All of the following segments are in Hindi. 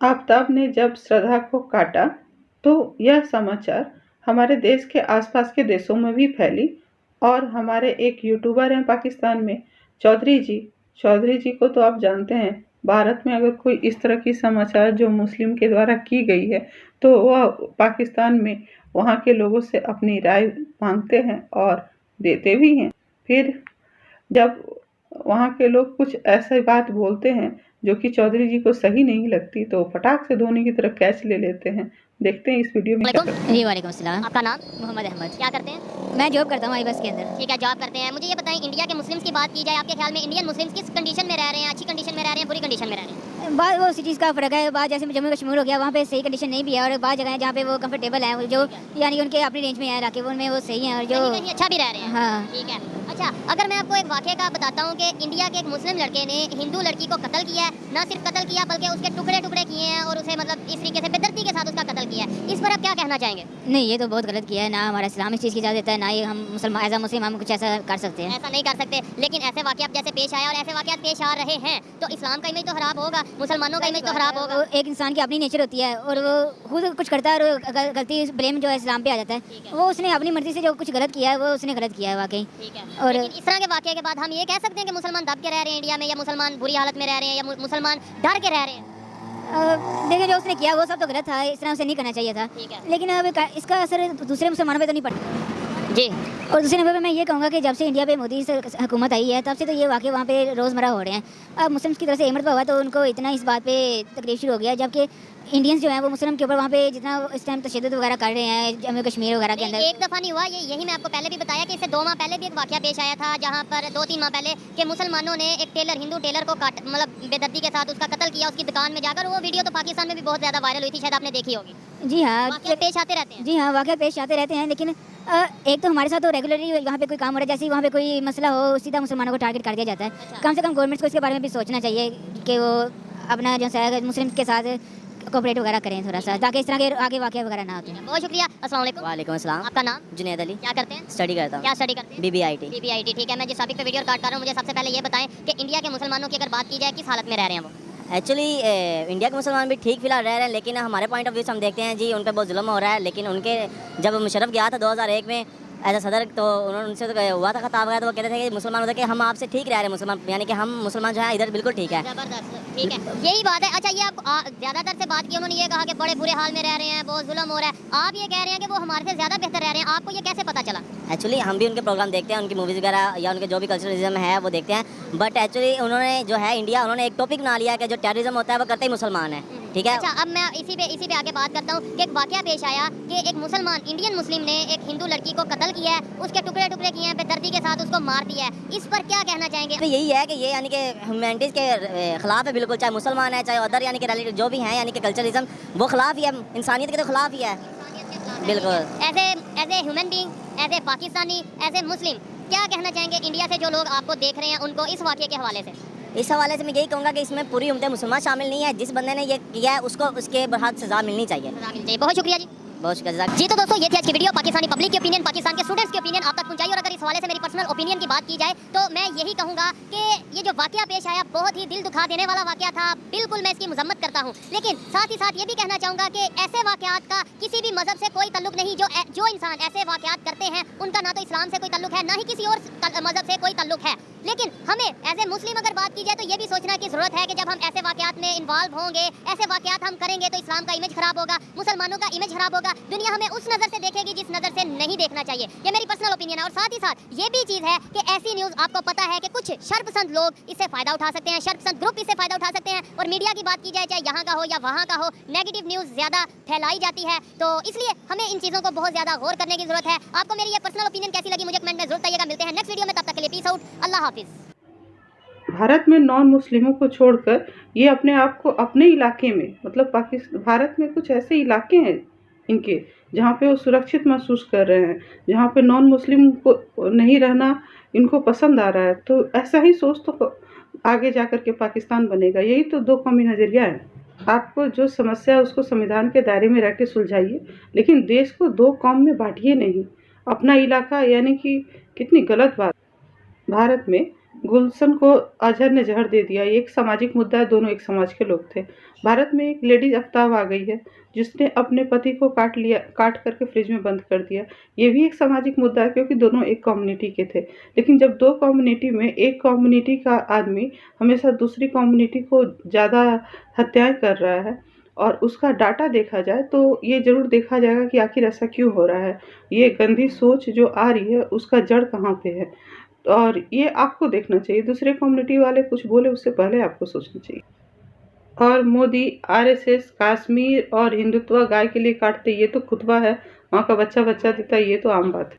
आफताब ने जब श्रद्धा को काटा तो यह समाचार हमारे देश के आसपास के देशों में भी फैली और हमारे एक यूट्यूबर हैं पाकिस्तान में, चौधरी जी को तो आप जानते हैं। भारत में अगर कोई इस तरह की समाचार जो मुस्लिम के द्वारा की गई है तो वह पाकिस्तान में वहाँ के लोगों से अपनी राय मांगते हैं और देते भी हैं। फिर जब वहाँ के लोग कुछ ऐसी बात बोलते हैं जो कि चौधरी जी को सही नहीं लगती तो फटाक से धोनी की तरफ कैच ले लेते हैं। देखते हैं इस वीडियो में क्या करते हैं। जी वालेकुम अस्सलाम। आपका नाम? मोहम्मद अहमद। क्या करते हैं? मैं जॉब करता हूँ आई बस के अंदर। ठीक है, जॉब करते हैं। मुझे ये बताएं, इंडिया के मुस्लिम्स की बात की जाए, आपके ख्याल में इंडियन मुस्लिम्स किस कंडीशन में रह रहे हैं? अच्छी कंडीशन में रह रहे हैं, बुरी कंडीशन में रह रहे हैं? बाद वो सिटीज़ का फ़र्क है। बाद जैसे जम्मू कश्मीर हो गया, वहाँ पे सही कंडीशन नहीं भी है, और बाद जगह है जहाँ पे वो कंफर्टेबल है, जो यानी उनके अपनी रेंज में है इलाके, उनमें वो सही है और जो कहीं अच्छा भी रह रहे हैं। हाँ। ठीक है। अच्छा, अगर मैं आपको एक वाक़े का बताता हूँ कि इंडिया के एक मुस्लिम लड़के ने हिंदू लड़की को कत्ल किया है, न सिर्फ कत्ल किया बल्कि उसके टुकड़े टुकड़े किए हैं और उसे मतलब इस तरीके से बेदर्दी के साथ उसका कत्ल किया है। इस पर आप क्या कहना चाहेंगे? नहीं, ये तो बहुत गलत किया है। ना हमारा इस्लाम इस चीज़ की इजाज़त देता है, ना ही हम मुसलमान एज अ मुस्लिम हम कुछ ऐसा कर सकते हैं। ऐसा नहीं कर सकते, लेकिन ऐसे वाक़यात जैसे पेश आया और ऐसे वाक़यात पेश आ रहे हैं तो इस्लाम का इमेज तो खराब होगा, मुसलमानों का इमेज तो खराब होगा। वो एक इंसान की अपनी नेचर होती है और वो खुद कुछ करता है और गलती ब्लेम जो है इस्लाम पे आ जाता है। वो उसने अपनी मर्जी से जो कुछ गलत किया है वो उसने गलत किया है वाकई। ठीक है। और लेकिन इस तरह के वाक़ये के बाद हम ये कह सकते हैं कि मुसलमान दब के रह रहे हैं इंडिया में, या मुसलमान बुरी हालत में रह रहे हैं, या मुसलमान डर के रह रहे हैं? देखिए, जो उसने किया वो सब तो गलत था, इस तरह उसे नहीं करना चाहिए था। ठीक है। लेकिन अब इसका असर दूसरे मुसलमानों पे तो नहीं पड़ता। जी। और दूसरे नंबर पे मैं ये कहूँगा कि जब से इंडिया पे मोदी से हुकूमत आई है तब से तो ये वाक़े वहाँ पे रोज़मर्रा हो रहे हैं। अब मुस्लिम्स की तरफ से एमरत हुआ तो उनको इतना इस बात पे तकलीफ शुरू हो गया, जबकि इंडियंस जो हैं वो मुस्लिम के ऊपर वहाँ पे जितना इस टाइम तशद्दुद वगैरह कर रहे हैं जम्मू कश्मीर वगैरह के अंदर। एक दफ़ा नहीं हुआ, यही मैं आपको पहले भी बताया कि इससे 2 माह पहले भी एक वाक़या पेश आया था, जहाँ पर 2-3 माह पहले कि मुसलमानों ने एक हिंदू टेलर को मतलब बेदर्दी के साथ उसका कत्ल किया उसकी दुकान में जाकर। वो वीडियो तो पाकिस्तान में भी बहुत ज़्यादा वायरल हुई थी, शायद आपने देखी होगी। जी हाँ, वाक़यात पेश आते रहते हैं। जी हाँ, वाक़यात पेश आते रहते हैं, लेकिन एक तो हमारे साथ तो रेगुलरली वहाँ पे कोई काम हो रहा है, जैसे ही वहाँ पे कोई मसला हो सीधा मुसलमानों को टारगेट कर दिया जाता है। अच्छा। कम से कम गवर्नमेंट को इसके बारे में भी सोचना चाहिए कि वो अपना जो है मुस्लिम के साथ कोऑपरेट वगैरह करें थोड़ा सा, ताकि इस तरह के आगे वाक़या वगैरह ना होते हैं। बहुत शुक्रिया। अस्सलाम वालेकुम। वालेकुम अस्सलाम। आपका नाम? जुनैद अली। क्या करते हैं? स्टडी करता हूँ। क्या स्टडी करते हैं? BBIT। BBIT। ठीक है। मैं जिस टॉपिक पे वीडियो रिकॉर्ड कर रहा हूँ, मुझे सबसे पहले ये बताएं कि इंडिया के मुसलमानों की अगर बात की जाए किस हालत में रह रहे हैं वो? एक्चुअली इंडिया के मुसलमान भी ठीक फिलहाल रह रहे हैं, लेकिन हमारे पॉइंट ऑफ व्यू से हम देखते हैं जी उन पर बहुत जुल्म हो रहा है। लेकिन उनके जब मुशर्रफ गया था 2001 में एज अ सदर, तो उन्होंने उनसे तो हुआ था खिताब गया, तो वो कहते थे कि मुसलमान होते कि हम आपसे ठीक रह रहे हैं मुसलमान, यानी कि हम मुसलमान जो है इधर बिल्कुल ठीक है। ज़बरदस्त। ठीक है, यही बात है। अच्छा, ये आप ज़्यादातर से बात की, उन्होंने ये कहा कि बड़े बुरे हाल में रह रहे हैं, बहुत जुल्म हो रहा है। आप ये कह रहे हैं कि वो हमारे से ज़्यादा बेहतर रह रहे हैं, आपको ये कैसे पता चला? एक्चुअली हम भी उनके प्रोग्राम देखते हैं, उनकी मूवीज़ वगैरह या उनके जो भी कल्चरलिज्म है वो देखते हैं। बट एक्चुअली उन्होंने जो है इंडिया, उन्होंने एक टॉपिक बना लिया कि जो टेररिज्म होता है वो करते ही मुसलमान है। ठीक है। अच्छा, अब मैं इसी पे आगे बात करता हूँ कि एक वाक़या पेश आया कि एक मुसलमान इंडियन मुस्लिम ने एक हिंदू लड़की को कत्ल किया है, उसके टुकड़े टुकड़े किए हैं, बेदर्दी के साथ उसको मार दिया है। इस पर क्या कहना चाहेंगे? तो यही है कि ये यानी कि ह्यूमैनिटीज़ के खिलाफ है बिल्कुल, चाहे मुसलमान है चाहे अदर यानी कि रिलीजन जो भी हैं, यानी कि कल्चरलिज्म वो खिलाफ ही है, इंसानियत के तो खिलाफ ही है। बिल्कुल। As a human being, as a Pakistani, as a Muslim, क्या कहना चाहेंगे इंडिया से जो लोग आपको देख रहे हैं उनको इस वाक़ये के हवाले से? इस हवाले से मैं यही कहूँगा कि इसमें पूरी उम्मत मुसलमान शामिल नहीं है। जिस बंदे ने ये किया है उसको उसके बरहक सज़ा मिलनी चाहिए। बहुत शुक्रिया जी। बहुत शुक्रिया जी। तो दोस्तों, ये थी आज की वीडियो। पाकिस्तानी पब्लिक की ओपिनियन, पाकिस्तान के स्टूडेंट्स की ओपिनियन आप तक पहुंचाई। और अगर इस हवाले से मेरी पर्सनल ओपिनियन की बात की जाए तो मैं यही कहूंगा कि ये जो वाकया पेश आया बहुत ही दिल दुखा देने वाला वाकया था। बिल्कुल मैं इसकी मजम्मत करता हूं, लेकिन साथ ही साथ ये भी कहना चाहूंगा कि ऐसे वाकयात का किसी भी मजहब से कोई तल्लुक नहीं। जो इंसान ऐसे वाकयात करते हैं उनका ना तो इस्लाम से कोई तल्लुक है, ना ही किसी और मजहब से कोई तल्लुक है। लेकिन हमें एज ए मुस्लिम अगर बात की जाए तो ये भी सोचना की जरूरत है कि जब हम ऐसे वाकयात में इन्वॉल्व होंगे, ऐसे वाकयात हम करेंगे तो इस्लाम का इमेज खराब होगा, मुसलमानों का इमेज खराब होगा, दुनिया हमें उस नज़र से देखेगी जिस नज़र से नहीं देखना चाहिए। ये मेरी पर्सनल ओपिनियन है। और साथ ही साथ ये भी चीज़ है कि ऐसी न्यूज़ आपको पता है कि कुछ शर्पसंद लोग इससे फ़ायदा उठा सकते हैं, शर्पसंद ग्रुप इससे फ़ायदा उठा सकते हैं। और मीडिया की बात की जाए, चाहे यहाँ का हो या वहाँ का हो, नेगेटिव न्यूज़ ज़्यादा फैलाई जाती है। तो इसलिए हमें इन चीज़ों को बहुत ज़्यादा गौर करने की ज़रूरत है। आपको मेरी ये पर्सनल ओपिनियन कैसी लगी मुझे कमेंट में जरूर बताइएगा। मिलते हैं नेक्स्ट वीडियो में, तब तक के लिए पीस आउट, अल्लाह हाफिज़। भारत में नॉन मुस्लिमों को छोड़कर ये अपने आप को अपने इलाके में, मतलब पाकिस्तान, भारत में कुछ ऐसे इलाके हैं इनके जहाँ पे वो सुरक्षित महसूस कर रहे हैं, जहाँ पे नॉन मुस्लिम को नहीं रहना इनको पसंद आ रहा है। तो ऐसा ही सोच तो आगे जाकर के पाकिस्तान बनेगा। यही तो दो कौमी नज़रिया है। आपको जो समस्या है उसको संविधान के दायरे में रह के सुलझाइए, लेकिन देश को दो कौम में बांटिए नहीं। अपना इलाका यानी कि कितनी गलत बात। भारत में गुलशन को अजहर ने जहर दे दिया, ये एक सामाजिक मुद्दा है, दोनों एक समाज के लोग थे। भारत में एक लेडीज आफ्ताब आ गई है जिसने अपने पति को काट करके फ्रिज में बंद कर दिया। ये भी एक सामाजिक मुद्दा है क्योंकि दोनों एक कम्युनिटी के थे। लेकिन जब दो कम्युनिटी में एक कम्युनिटी का आदमी हमेशा दूसरी कम्युनिटी को ज़्यादा हत्याएं कर रहा है और उसका डाटा देखा जाए तो ये ज़रूर देखा जाएगा कि आखिर ऐसा क्यों हो रहा है। ये गंदी सोच जो आ रही है उसका जड़ कहाँ पे है, और ये आपको देखना चाहिए। दूसरे कम्युनिटी वाले कुछ बोले उससे पहले आपको सोचना चाहिए। और मोदी आरएसएस कश्मीर और हिंदुत्व गाय के लिए काटते, ये तो खुतबा है, वहाँ का बच्चा बच्चा देता है, ये तो आम बात है।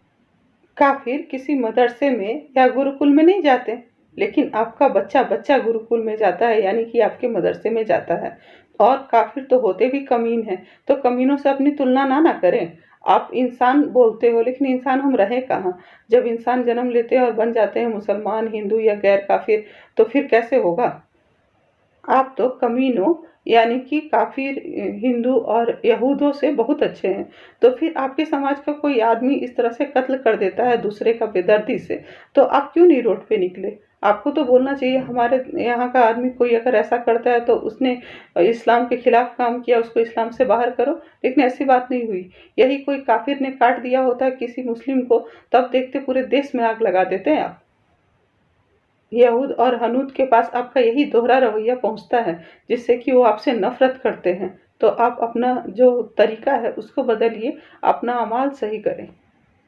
काफिर किसी मदरसे में या गुरुकुल में नहीं जाते, लेकिन आपका बच्चा बच्चा गुरुकुल में जाता है, यानी कि आपके मदरसे में जाता है। और काफिर तो होते भी कमीन हैं, तो कमीनों से अपनी तुलना ना करें। आप इंसान बोलते हो, लेकिन इंसान हम रहे कहाँ? जब इंसान जन्म लेते हैं और बन जाते हैं मुसलमान, हिंदू या गैर काफिर, तो फिर कैसे होगा? आप तो कमीनों यानी कि काफिर हिंदू और यहूदों से बहुत अच्छे हैं। तो फिर आपके समाज का कोई आदमी इस तरह से कत्ल कर देता है दूसरे का बेदर्दी से, तो आप क्यों नहीं रोड पे निकले? आपको तो बोलना चाहिए हमारे यहाँ का आदमी कोई अगर ऐसा करता है तो उसने इस्लाम के खिलाफ काम किया, उसको इस्लाम से बाहर करो। लेकिन ऐसी बात नहीं हुई। यही कोई काफिर ने काट दिया होता है किसी मुस्लिम को, तब देखते पूरे देश में आग लगा देते हैं आप। यहूद और हनूद के पास आपका यही दोहरा रवैया पहुंचता है, जिससे कि वो आपसे नफरत करते हैं। तो आप अपना जो तरीका है उसको बदलिए, अपना अमाल सही करें।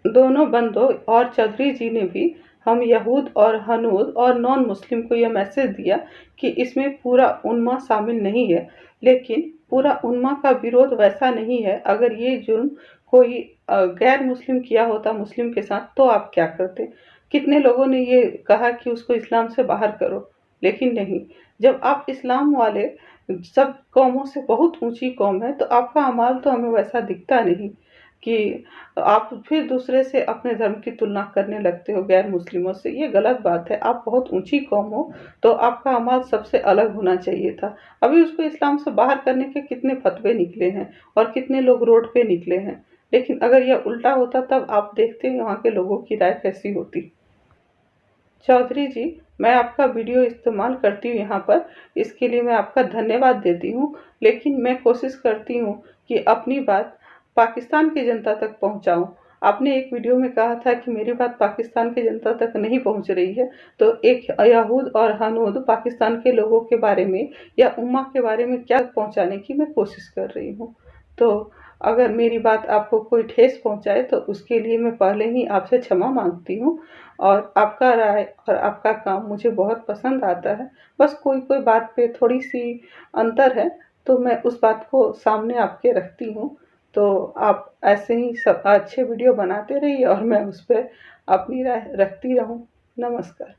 दोनों बंदों और चौधरी जी ने भी हम यहूद और हनूद और नॉन मुस्लिम को यह मैसेज दिया कि इसमें पूरा उम्मा शामिल नहीं है, लेकिन पूरा उम्मा का विरोध वैसा नहीं है। अगर ये जुर्म कोई गैर मुस्लिम किया होता मुस्लिम के साथ तो आप क्या करते? कितने लोगों ने ये कहा कि उसको इस्लाम से बाहर करो, लेकिन नहीं। जब आप इस्लाम वाले सब कौमों से बहुत ऊंची कौम है, तो आपका अमाल तो हमें वैसा दिखता नहीं कि आप फिर दूसरे से अपने धर्म की तुलना करने लगते हो गैर मुस्लिमों से। ये गलत बात है। आप बहुत ऊंची कौम हो तो आपका अमाल सबसे अलग होना चाहिए था। अभी उसको इस्लाम से बाहर करने के कितने फतवे निकले हैं और कितने लोग रोड पे निकले हैं। लेकिन अगर यह उल्टा होता तब आप देखते वहाँ के लोगों की राय कैसी होती। चौधरी जी, मैं आपका वीडियो इस्तेमाल करती हूँ यहाँ पर, इसके लिए मैं आपका धन्यवाद देती हूँ। लेकिन मैं कोशिश करती हूँ कि अपनी बात पाकिस्तान की जनता तक पहुँचाऊँ। आपने एक वीडियो में कहा था कि मेरी बात पाकिस्तान की जनता तक नहीं पहुँच रही है, तो एक यहूद और हनूद पाकिस्तान के लोगों के बारे में या उम्मा के बारे में क्या पहुँचाने की मैं कोशिश कर रही हूँ। तो अगर मेरी बात आपको कोई ठेस पहुँचाए तो उसके लिए मैं पहले ही आपसे क्षमा मांगती हूँ। और आपका राय और आपका काम मुझे बहुत पसंद आता है। बस कोई कोई बात पे थोड़ी सी अंतर है, तो मैं उस बात को सामने आपके रखती हूँ। तो आप ऐसे ही सब अच्छे वीडियो बनाते रहिए और मैं उस पर अपनी राय रखती रहूँ। नमस्कार।